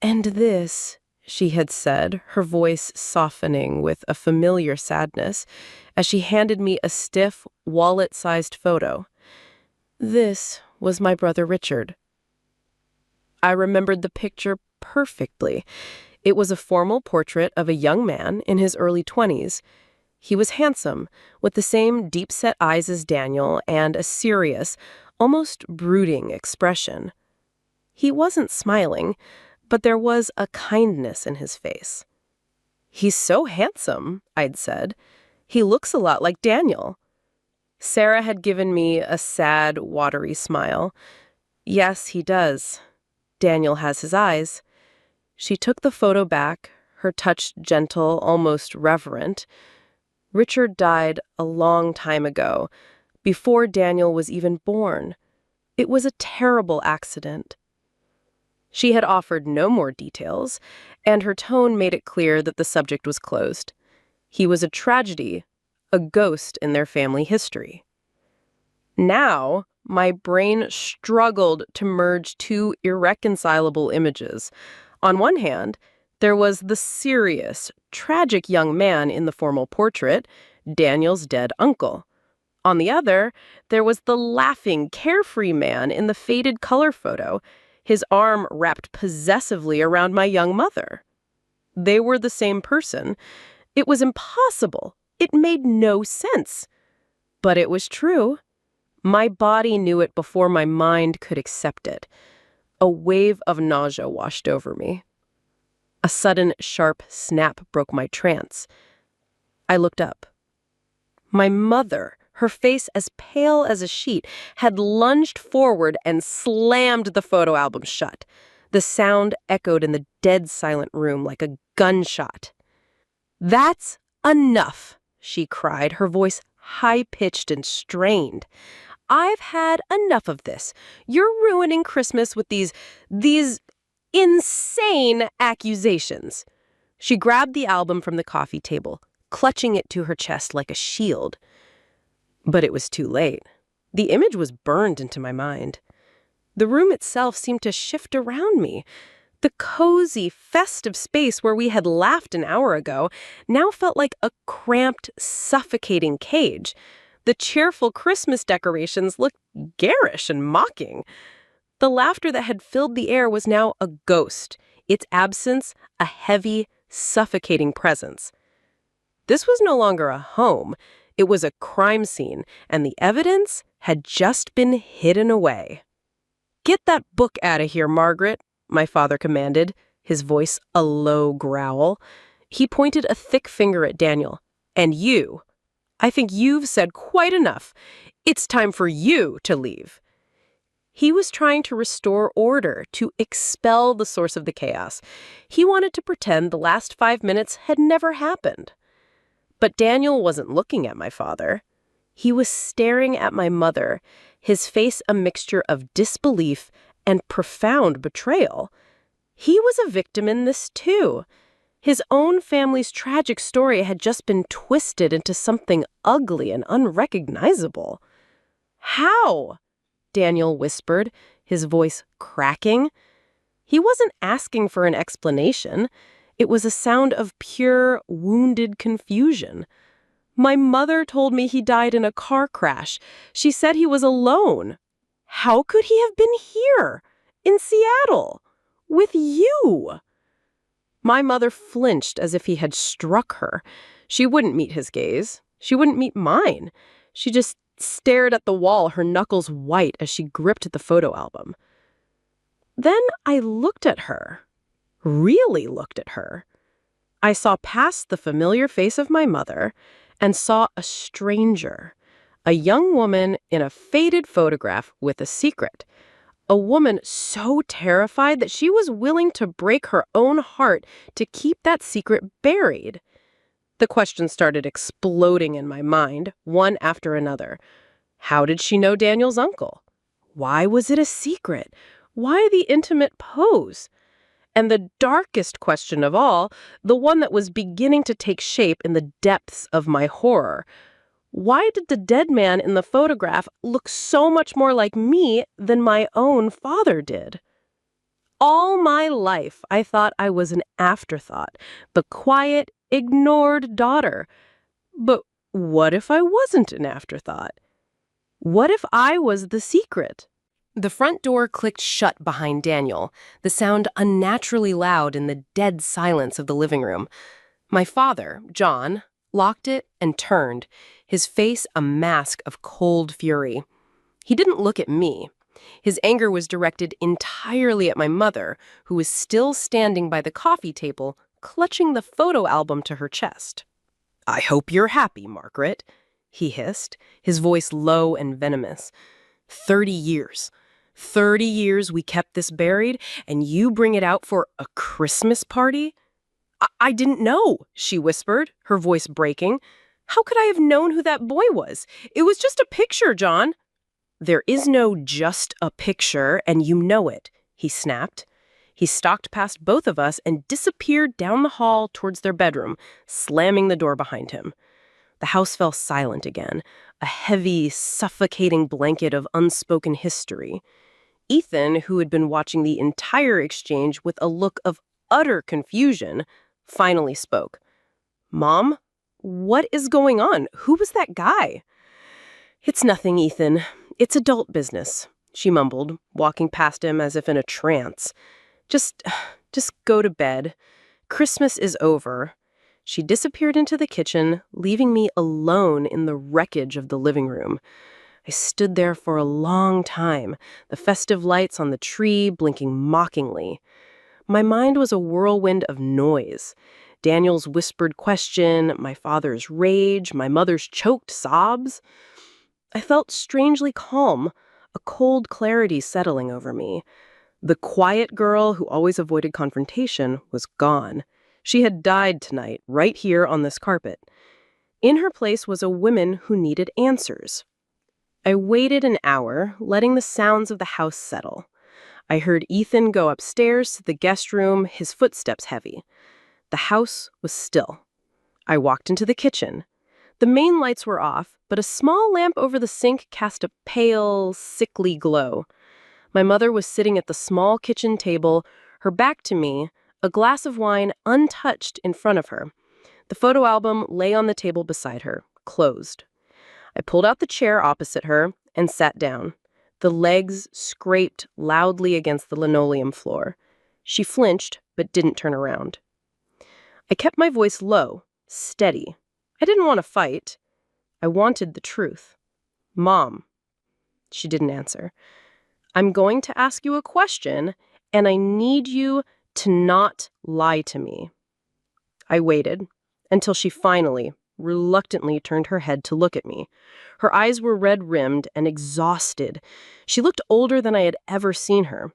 "And this," she had said, her voice softening with a familiar sadness, as she handed me a stiff, wallet-sized photo. "This was my brother Richard." I remembered the picture perfectly. It was a formal portrait of a young man in his early 20s. He was handsome, with the same deep-set eyes as Daniel and a serious, almost brooding expression. He wasn't smiling, but there was a kindness in his face. "He's so handsome," I'd said. "He looks a lot like Daniel." Sarah had given me a sad, watery smile. "Yes, he does. Daniel has his eyes." She took the photo back, her touch gentle, almost reverent. "Richard died a long time ago, before Daniel was even born. It was a terrible accident." She had offered no more details, and her tone made it clear that the subject was closed. He was a tragedy, a ghost in their family history. Now, my brain struggled to merge two irreconcilable images. On one hand, there was the serious, tragic young man in the formal portrait, Daniel's dead uncle. On the other, there was the laughing, carefree man in the faded color photo, his arm wrapped possessively around my young mother. They were the same person. It was impossible. It made no sense. But it was true. My body knew it before my mind could accept it. A wave of nausea washed over me. A sudden, sharp snap broke my trance. I looked up. My mother, her face as pale as a sheet, had lunged forward and slammed the photo album shut. The sound echoed in the dead silent room like a gunshot. "That's enough," she cried, her voice high-pitched and strained. "I've had enough of this. You're ruining Christmas with these insane accusations." She grabbed the album from the coffee table, clutching it to her chest like a shield. But it was too late. The image was burned into my mind. The room itself seemed to shift around me. The cozy, festive space where we had laughed an hour ago now felt like a cramped, suffocating cage. The cheerful Christmas decorations looked garish and mocking. The laughter that had filled the air was now a ghost, its absence a heavy, suffocating presence. This was no longer a home. It was a crime scene, and the evidence had just been hidden away. "Get that book out of here, Margaret," my father commanded, his voice a low growl. He pointed a thick finger at Daniel. "And you. I think you've said quite enough. It's time for you to leave." He was trying to restore order, to expel the source of the chaos. He wanted to pretend the last 5 minutes had never happened. But Daniel wasn't looking at my father. He was staring at my mother, his face a mixture of disbelief and profound betrayal. He was a victim in this too. His own family's tragic story had just been twisted into something ugly and unrecognizable. "How?" Daniel whispered, his voice cracking. He wasn't asking for an explanation. It was a sound of pure, wounded confusion. "My mother told me he died in a car crash. She said he was alone." "How could he have been here? In Seattle? With you?" My mother flinched as if he had struck her. She wouldn't meet his gaze. She wouldn't meet mine. She just stared at the wall, her knuckles white as she gripped the photo album. Then I looked at her. Really looked at her. I saw past the familiar face of my mother and saw a stranger, a young woman in a faded photograph with a secret. A woman so terrified that she was willing to break her own heart to keep that secret buried. The questions started exploding in my mind, one after another. How did she know Daniel's uncle? Why was it a secret? Why the intimate pose? And the darkest question of all, the one that was beginning to take shape in the depths of my horror. Why did the dead man in the photograph look so much more like me than my own father did? All my life, I thought I was an afterthought, the quiet, ignored daughter. But what if I wasn't an afterthought? What if I was the secret? The front door clicked shut behind Daniel, the sound unnaturally loud in the dead silence of the living room. My father, John, locked it and turned, his face a mask of cold fury. He didn't look at me. His anger was directed entirely at my mother, who was still standing by the coffee table, clutching the photo album to her chest. "I hope you're happy, Margaret," he hissed, his voice low and venomous. 30 years. 30 years we kept this buried, and you bring it out for a Christmas party? I didn't know," she whispered, her voice breaking. "How could I have known who that boy was? It was just a picture, John." "There is no just a picture, and you know it," he snapped. He stalked past both of us and disappeared down the hall towards their bedroom, slamming the door behind him. The house fell silent again, a heavy, suffocating blanket of unspoken history. Ethan, who had been watching the entire exchange with a look of utter confusion, finally spoke. "Mom, what is going on? Who was that guy?" "It's nothing, Ethan. It's adult business," she mumbled, walking past him as if in a trance. Just go to bed. Christmas is over." She disappeared into the kitchen, leaving me alone in the wreckage of the living room. I stood there for a long time, the festive lights on the tree blinking mockingly. My mind was a whirlwind of noise. Daniel's whispered question, my father's rage, my mother's choked sobs. I felt strangely calm, a cold clarity settling over me. The quiet girl who always avoided confrontation was gone. She had died tonight, right here on this carpet. In her place was a woman who needed answers. I waited an hour, letting the sounds of the house settle. I heard Ethan go upstairs to the guest room, his footsteps heavy. The house was still. I walked into the kitchen. The main lights were off, but a small lamp over the sink cast a pale, sickly glow. My mother was sitting at the small kitchen table, her back to me, a glass of wine untouched in front of her. The photo album lay on the table beside her, closed. I pulled out the chair opposite her and sat down. The legs scraped loudly against the linoleum floor. She flinched, but didn't turn around. I kept my voice low, steady. I didn't want to fight. I wanted the truth. "Mom." She didn't answer. "I'm going to ask you a question, and I need you to not lie to me." I waited until she finally, reluctantly turned her head to look at me. Her eyes were red-rimmed and exhausted. She looked older than I had ever seen her.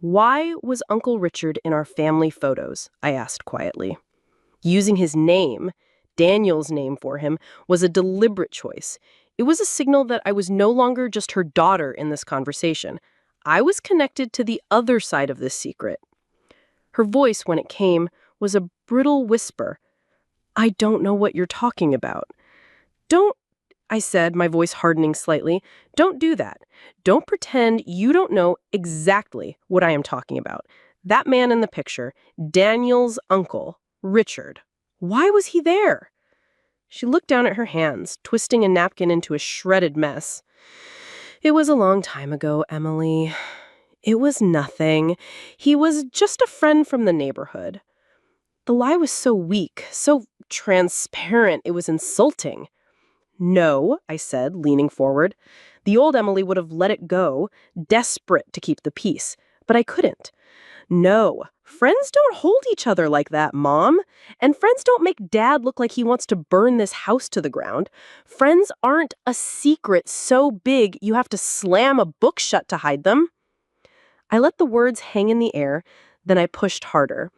"Why was Uncle Richard in our family photos?" I asked quietly. "Using his name, Daniel's name for him was a deliberate choice. It was a signal that I was no longer just her daughter in this conversation. I was connected to the other side of this secret. Her voice, when it came, was a brittle whisper. "I don't know what you're talking about." "Don't," I said, my voice hardening slightly. "Don't do that. Don't pretend you don't know exactly what I am talking about. That man in the picture, Daniel's uncle, Richard. Why was he there?" She looked down at her hands, twisting a napkin into a shredded mess. "It was a long time ago, Emily. It was nothing. He was just a friend from the neighborhood." The lie was so weak, so transparent, it was insulting. "No," I said, leaning forward. The old Emily would have let it go, desperate to keep the peace. But I couldn't. "No, friends don't hold each other like that, Mom. And friends don't make Dad look like he wants to burn this house to the ground. Friends aren't a secret so big you have to slam a book shut to hide them." I let the words hang in the air, then I pushed harder.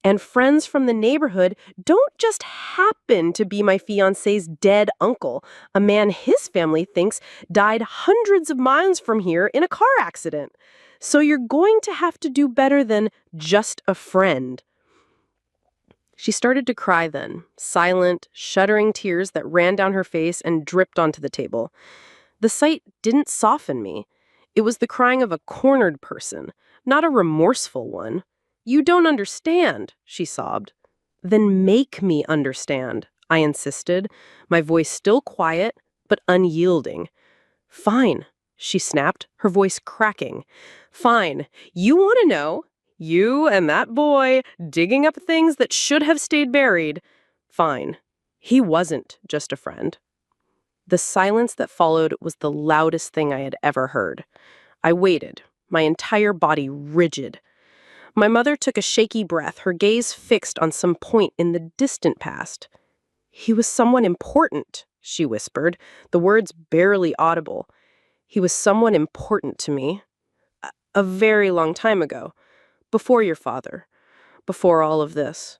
"And friends from the neighborhood don't just happen to be my fiancé's dead uncle, a man his family thinks died hundreds of miles from here in a car accident. So you're going to have to do better than just a friend." She started to cry then, silent, shuddering tears that ran down her face and dripped onto the table. The sight didn't soften me. It was the crying of a cornered person, not a remorseful one. "You don't understand," she sobbed. "Then make me understand," I insisted, my voice still quiet but unyielding. "Fine," she snapped, her voice cracking. "Fine. You want to know? You and that boy digging up things that should have stayed buried. Fine. He wasn't just a friend." The silence that followed was the loudest thing I had ever heard. I waited, my entire body rigid. My mother took a shaky breath, her gaze fixed on some point in the distant past. "He was someone important," she whispered, the words barely audible. "He was someone important to me. A very long time ago. Before your father. Before all of this."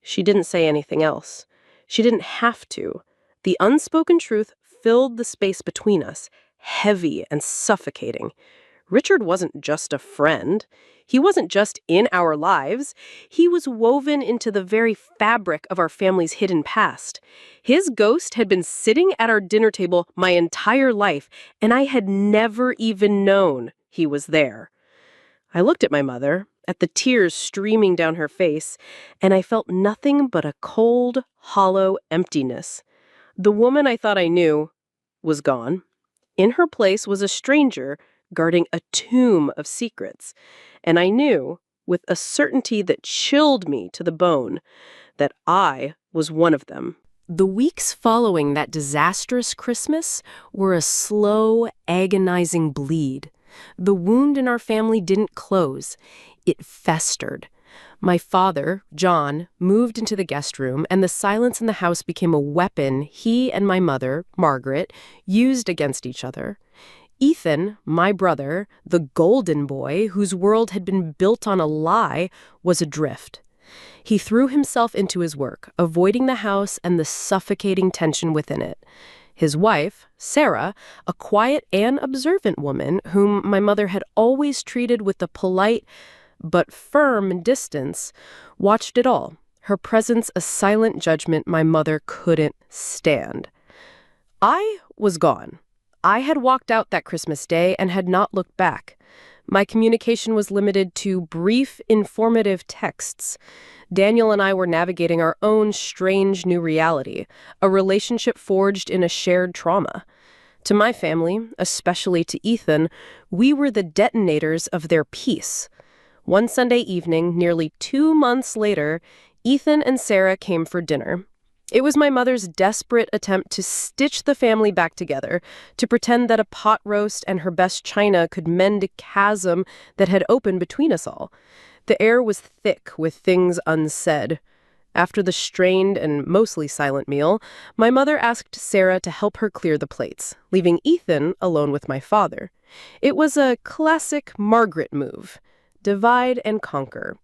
She didn't say anything else. She didn't have to. The unspoken truth filled the space between us, heavy and suffocating. Richard wasn't just a friend. He wasn't just in our lives. He was woven into the very fabric of our family's hidden past. His ghost had been sitting at our dinner table my entire life, and I had never even known he was there. I looked at my mother, at the tears streaming down her face, and I felt nothing but a cold, hollow emptiness. The woman I thought I knew was gone. In her place was a stranger guarding a tomb of secrets, and I knew, with a certainty that chilled me to the bone, that I was one of them. The weeks following that disastrous Christmas were a slow, agonizing bleed. The wound in our family didn't close. It festered. My father, John, moved into the guest room, and the silence in the house became a weapon he and my mother, Margaret, used against each other. Ethan, my brother, the golden boy whose world had been built on a lie, was adrift. He threw himself into his work, avoiding the house and the suffocating tension within it. His wife, Sarah, a quiet and observant woman whom my mother had always treated with a polite but firm distance, watched it all, her presence a silent judgment my mother couldn't stand. I was gone. I had walked out that Christmas day and had not looked back. My communication was limited to brief, informative texts. Daniel and I were navigating our own strange new reality, a relationship forged in a shared trauma. To my family, especially to Ethan, we were the detonators of their peace. One Sunday evening, nearly 2 months later, Ethan and Sarah came for dinner. It was my mother's desperate attempt to stitch the family back together, to pretend that a pot roast and her best china could mend a chasm that had opened between us all. The air was thick with things unsaid. After the strained and mostly silent meal, my mother asked Sarah to help her clear the plates, leaving Ethan alone with my father. It was a classic Margaret move. Divide and conquer.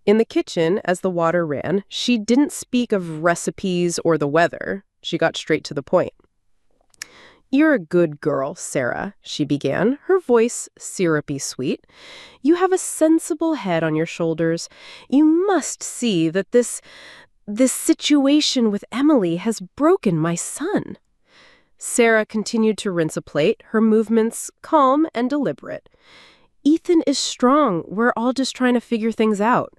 In the kitchen, as the water ran, she didn't speak of recipes or the weather. She got straight to the point. "You're a good girl, Sarah," she began, her voice syrupy sweet. "You have a sensible head on your shoulders. You must see that this situation with Emily has broken my son." Sarah continued to rinse a plate, her movements calm and deliberate. "Ethan is strong. We're all just trying to figure things out."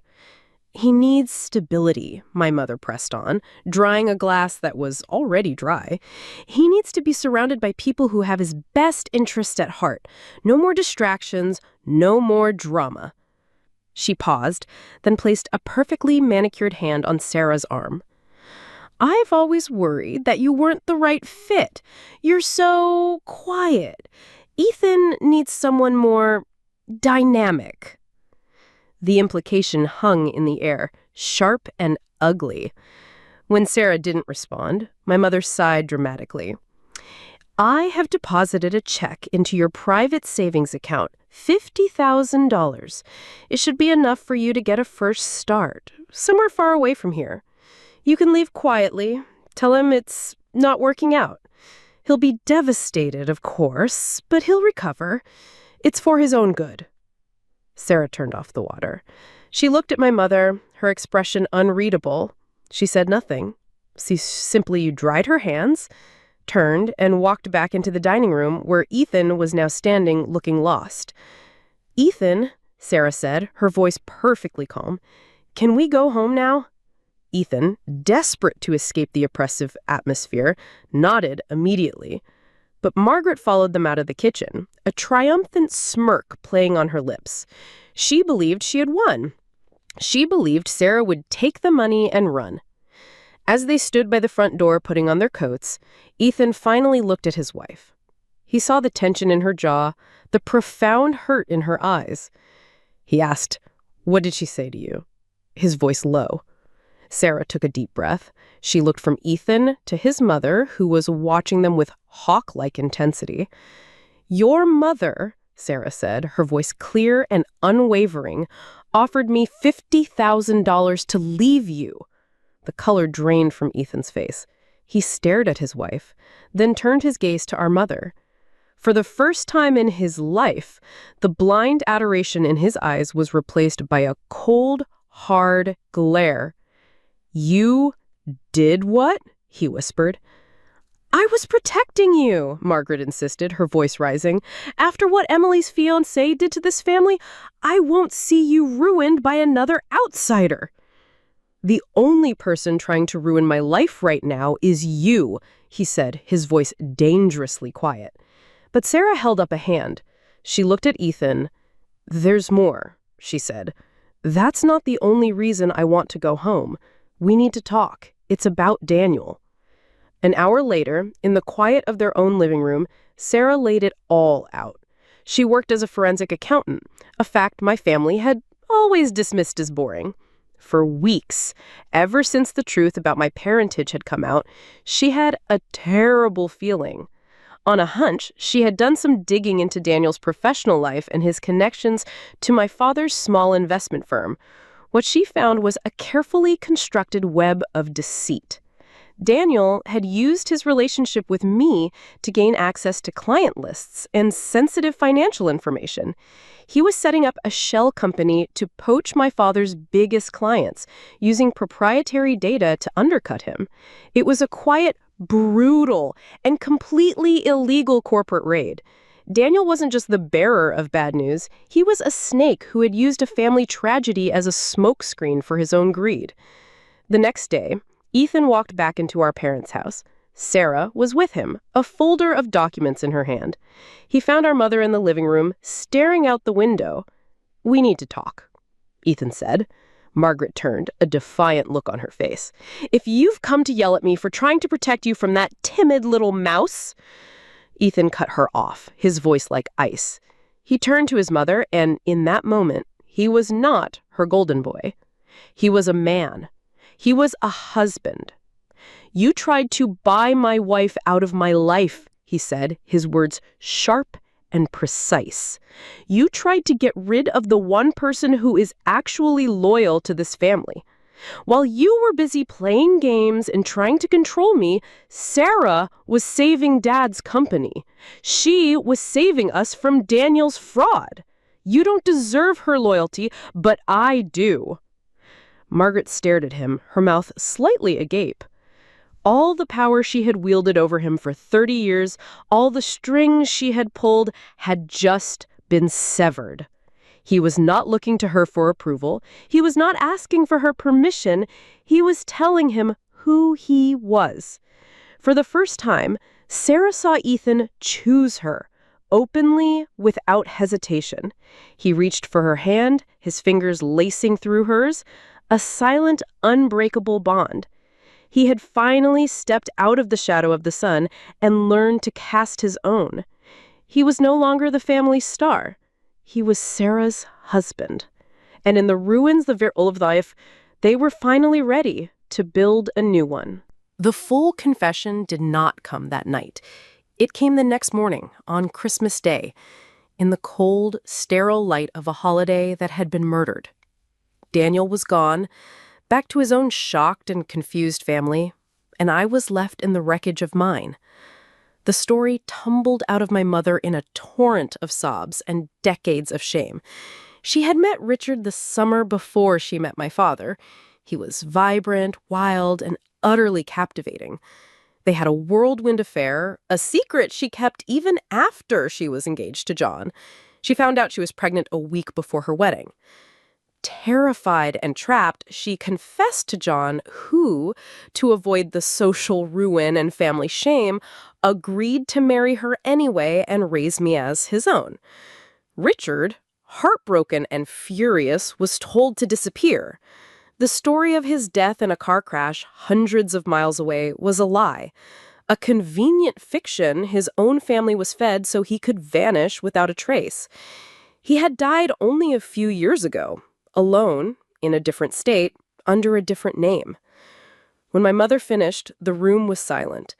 "He needs stability," my mother pressed on, drying a glass that was already dry. "He needs to be surrounded by people who have his best interests at heart. No more distractions, no more drama." She paused, then placed a perfectly manicured hand on Sarah's arm. "I've always worried that you weren't the right fit. You're so quiet. Ethan needs someone more dynamic." The implication hung in the air, sharp and ugly. When Sarah didn't respond, my mother sighed dramatically. "I have deposited a check into your private savings account, $50,000. It should be enough for you to get a first start, somewhere far away from here. You can leave quietly, tell him it's not working out. He'll be devastated, of course, but he'll recover. It's for his own good." Sarah turned off the water. She looked at my mother, her expression unreadable. She said nothing. She simply dried her hands, turned, and walked back into the dining room where Ethan was now standing, looking lost. "Ethan," Sarah said, her voice perfectly calm, "can we go home now?" Ethan, desperate to escape the oppressive atmosphere, nodded immediately. But Margaret followed them out of the kitchen, a triumphant smirk playing on her lips. She believed she had won. She believed Sarah would take the money and run. As they stood by the front door putting on their coats, Ethan finally looked at his wife. He saw the tension in her jaw, the profound hurt in her eyes. He asked, "What did she say to you?" His voice low. Sarah took a deep breath. She looked from Ethan to his mother, who was watching them with hawk-like intensity. "Your mother," Sarah said, her voice clear and unwavering, "offered me $50,000 to leave you." The color drained from Ethan's face. He stared at his wife, then turned his gaze to our mother. For the first time in his life, the blind adoration in his eyes was replaced by a cold, hard glare. "You did what?" he whispered. "I was protecting you," Margaret insisted, her voice rising. "After what Emily's fiancé did to this family, I won't see you ruined by another outsider." "The only person trying to ruin my life right now is you," he said, his voice dangerously quiet. But Sarah held up a hand. She looked at Ethan. "There's more," she said. "That's not the only reason I want to go home. We need to talk. It's about Daniel." An hour later, in the quiet of their own living room, Sarah laid it all out. She worked as a forensic accountant, a fact my family had always dismissed as boring. For weeks, ever since the truth about my parentage had come out, she had a terrible feeling. On a hunch, she had done some digging into Daniel's professional life and his connections to my father's small investment firm. What she found was a carefully constructed web of deceit. Daniel had used his relationship with me to gain access to client lists and sensitive financial information. He was setting up a shell company to poach my father's biggest clients, using proprietary data to undercut him. It was a quiet, brutal, and completely illegal corporate raid. Daniel wasn't just the bearer of bad news. He was a snake who had used a family tragedy as a smokescreen for his own greed. The next day, Ethan walked back into our parents' house. Sarah was with him, a folder of documents in her hand. He found our mother in the living room, staring out the window. "We need to talk," Ethan said. Margaret turned, a defiant look on her face. "If you've come to yell at me for trying to protect you from that timid little mouse..." Ethan cut her off, his voice like ice. He turned to his mother, and in that moment, he was not her golden boy. He was a man. He was a husband. "You tried to buy my wife out of my life," he said, his words sharp and precise. You tried to get rid of the one person who is actually loyal to this family. While you were busy playing games and trying to control me, Sarah was saving Dad's company. She was saving us from Daniel's fraud. You don't deserve her loyalty, but I do. Margaret stared at him, her mouth slightly agape. All the power she had wielded over him for 30 years, all the strings she had pulled, had just been severed. He was not looking to her for approval. He was not asking for her permission. He was telling him who he was. For the first time, Sarah saw Ethan choose her, openly, without hesitation. He reached for her hand, his fingers lacing through hers, a silent, unbreakable bond. He had finally stepped out of the shadow of the sun and learned to cast his own. He was no longer the family's star. He was Sarah's husband. And in the ruins of their old life, they were finally ready to build a new one. The full confession did not come that night. It came the next morning, on Christmas Day, in the cold, sterile light of a holiday that had been murdered. Daniel was gone, back to his own shocked and confused family, and I was left in the wreckage of mine. The story tumbled out of my mother in a torrent of sobs and decades of shame. She had met Richard the summer before she met my father. He was vibrant, wild, and utterly captivating. They had a whirlwind affair, a secret she kept even after she was engaged to John. She found out she was pregnant a week before her wedding. Terrified and trapped, she confessed to John, who, to avoid the social ruin and family shame, agreed to marry her anyway and raise me as his own. Richard, heartbroken and furious, was told to disappear. The story of his death in a car crash hundreds of miles away was a lie. A convenient fiction his own family was fed so he could vanish without a trace. He had died only a few years ago, alone, in a different state, under a different name. When my mother finished, the room was silent.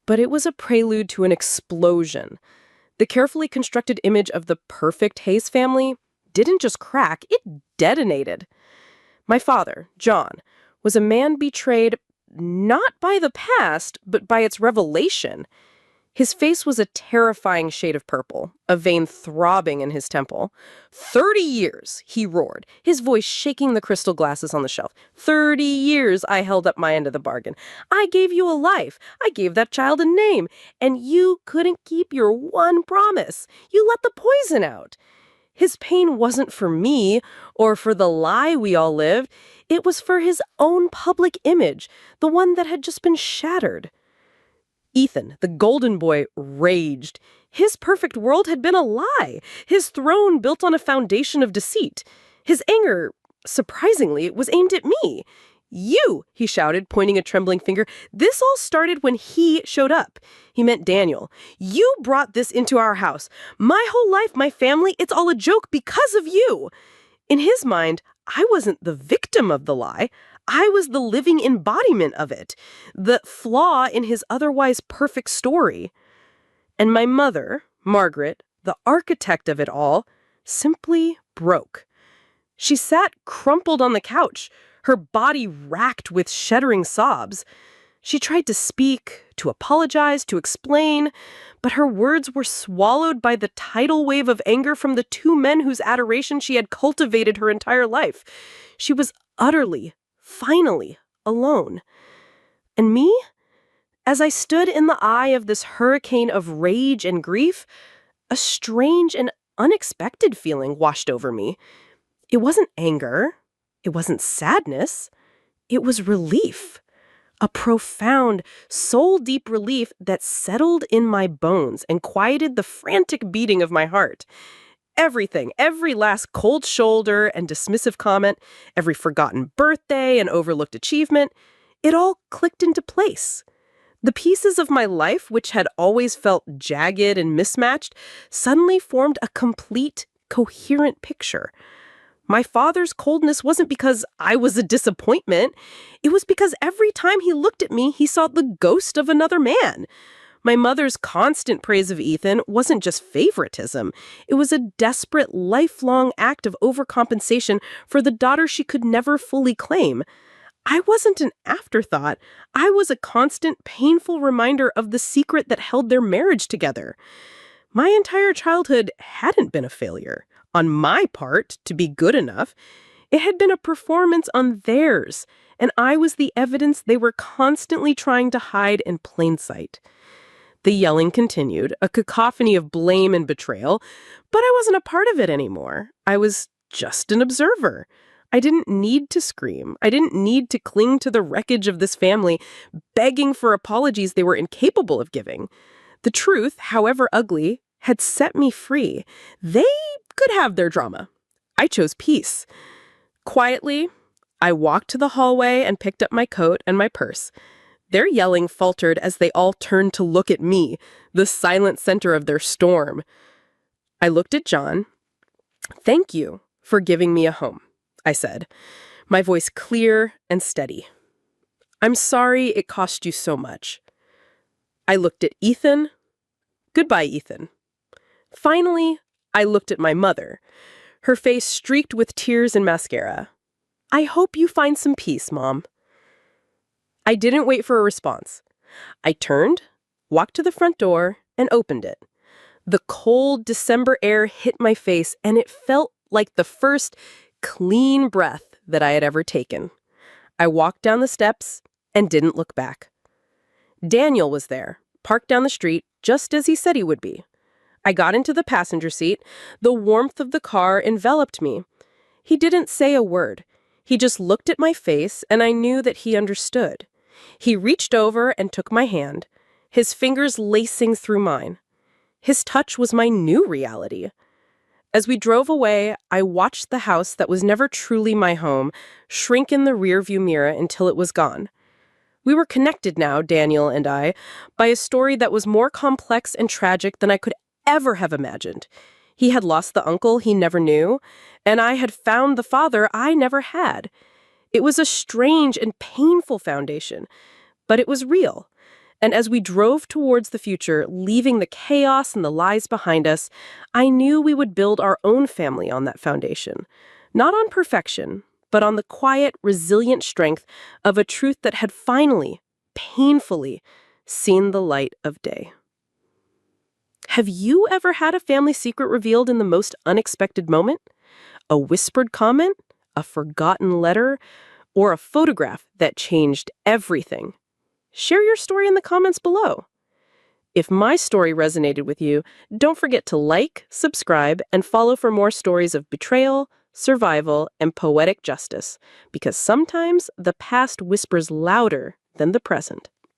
But it was a prelude to an explosion. The carefully constructed image of the perfect Hayes family didn't just crack, it detonated. My father, John, was a man betrayed not by the past, but by its revelation. His face was a terrifying shade of purple, a vein throbbing in his temple. 30 years, he roared, his voice shaking the crystal glasses on the shelf. 30 years, I held up my end of the bargain. I gave you a life. I gave that child a name. And you couldn't keep your one promise. You let the poison out. His pain wasn't for me or for the lie we all lived. It was for his own public image, the one that had just been shattered. Ethan, the golden boy, raged. His perfect world had been a lie, his throne built on a foundation of deceit. His anger, surprisingly, was aimed at me. You, he shouted, pointing a trembling finger. This all started when he showed up. He meant Daniel. You brought this into our house. My whole life, my family, it's all a joke because of you. In his mind, I wasn't the victim of the lie. I was the living embodiment of it, the flaw in his otherwise perfect story. And my mother, Margaret, the architect of it all, simply broke. She sat crumpled on the couch, her body racked with shuddering sobs. She tried to speak, to apologize, to explain, but her words were swallowed by the tidal wave of anger from the two men whose adoration she had cultivated her entire life. She was utterly, finally, alone. And me? As I stood in the eye of this hurricane of rage and grief, a strange and unexpected feeling washed over me. It wasn't anger. It wasn't sadness. It was relief. A profound, soul-deep relief that settled in my bones and quieted the frantic beating of my heart. Everything, every last cold shoulder and dismissive comment, every forgotten birthday and overlooked achievement, it all clicked into place. The pieces of my life, which had always felt jagged and mismatched, suddenly formed a complete, coherent picture. My father's coldness wasn't because I was a disappointment. It was because every time he looked at me, he saw the ghost of another man. My mother's constant praise of Ethan wasn't just favoritism. It was a desperate, lifelong act of overcompensation for the daughter she could never fully claim. I wasn't an afterthought. I was a constant, painful reminder of the secret that held their marriage together. My entire childhood hadn't been a failure on my part to be good enough. It had been a performance on theirs, and I was the evidence they were constantly trying to hide in plain sight. The yelling continued, a cacophony of blame and betrayal, but I wasn't a part of it anymore. I was just an observer. I didn't need to scream. I didn't need to cling to the wreckage of this family, begging for apologies they were incapable of giving. The truth, however ugly, had set me free. They could have their drama. I chose peace. Quietly, I walked to the hallway and picked up my coat and my purse. Their yelling faltered as they all turned to look at me, the silent center of their storm. I looked at John. "Thank you for giving me a home," I said, my voice clear and steady. "I'm sorry it cost you so much." I looked at Ethan. "Goodbye, Ethan." Finally, I looked at my mother, her face streaked with tears and mascara. "I hope you find some peace, Mom." I didn't wait for a response. I turned, walked to the front door, and opened it. The cold December air hit my face, and it felt like the first clean breath that I had ever taken. I walked down the steps and didn't look back. Daniel was there, parked down the street, just as he said he would be. I got into the passenger seat. The warmth of the car enveloped me. He didn't say a word. He just looked at my face, and I knew that he understood. He reached over and took my hand, his fingers lacing through mine. His touch was my new reality. As we drove away, I watched the house that was never truly my home shrink in the rearview mirror until it was gone. We were connected now, Daniel and I, by a story that was more complex and tragic than I could ever have imagined. He had lost the uncle he never knew, and I had found the father I never had. It was a strange and painful foundation, but it was real. And as we drove towards the future, leaving the chaos and the lies behind us, I knew we would build our own family on that foundation. Not on perfection, but on the quiet, resilient strength of a truth that had finally, painfully, seen the light of day. Have you ever had a family secret revealed in the most unexpected moment? A whispered comment? A forgotten letter? Or a photograph that changed everything? Share your story in the comments below. If my story resonated with you, don't forget to like, subscribe, and follow for more stories of betrayal, survival, and poetic justice, because sometimes the past whispers louder than the present.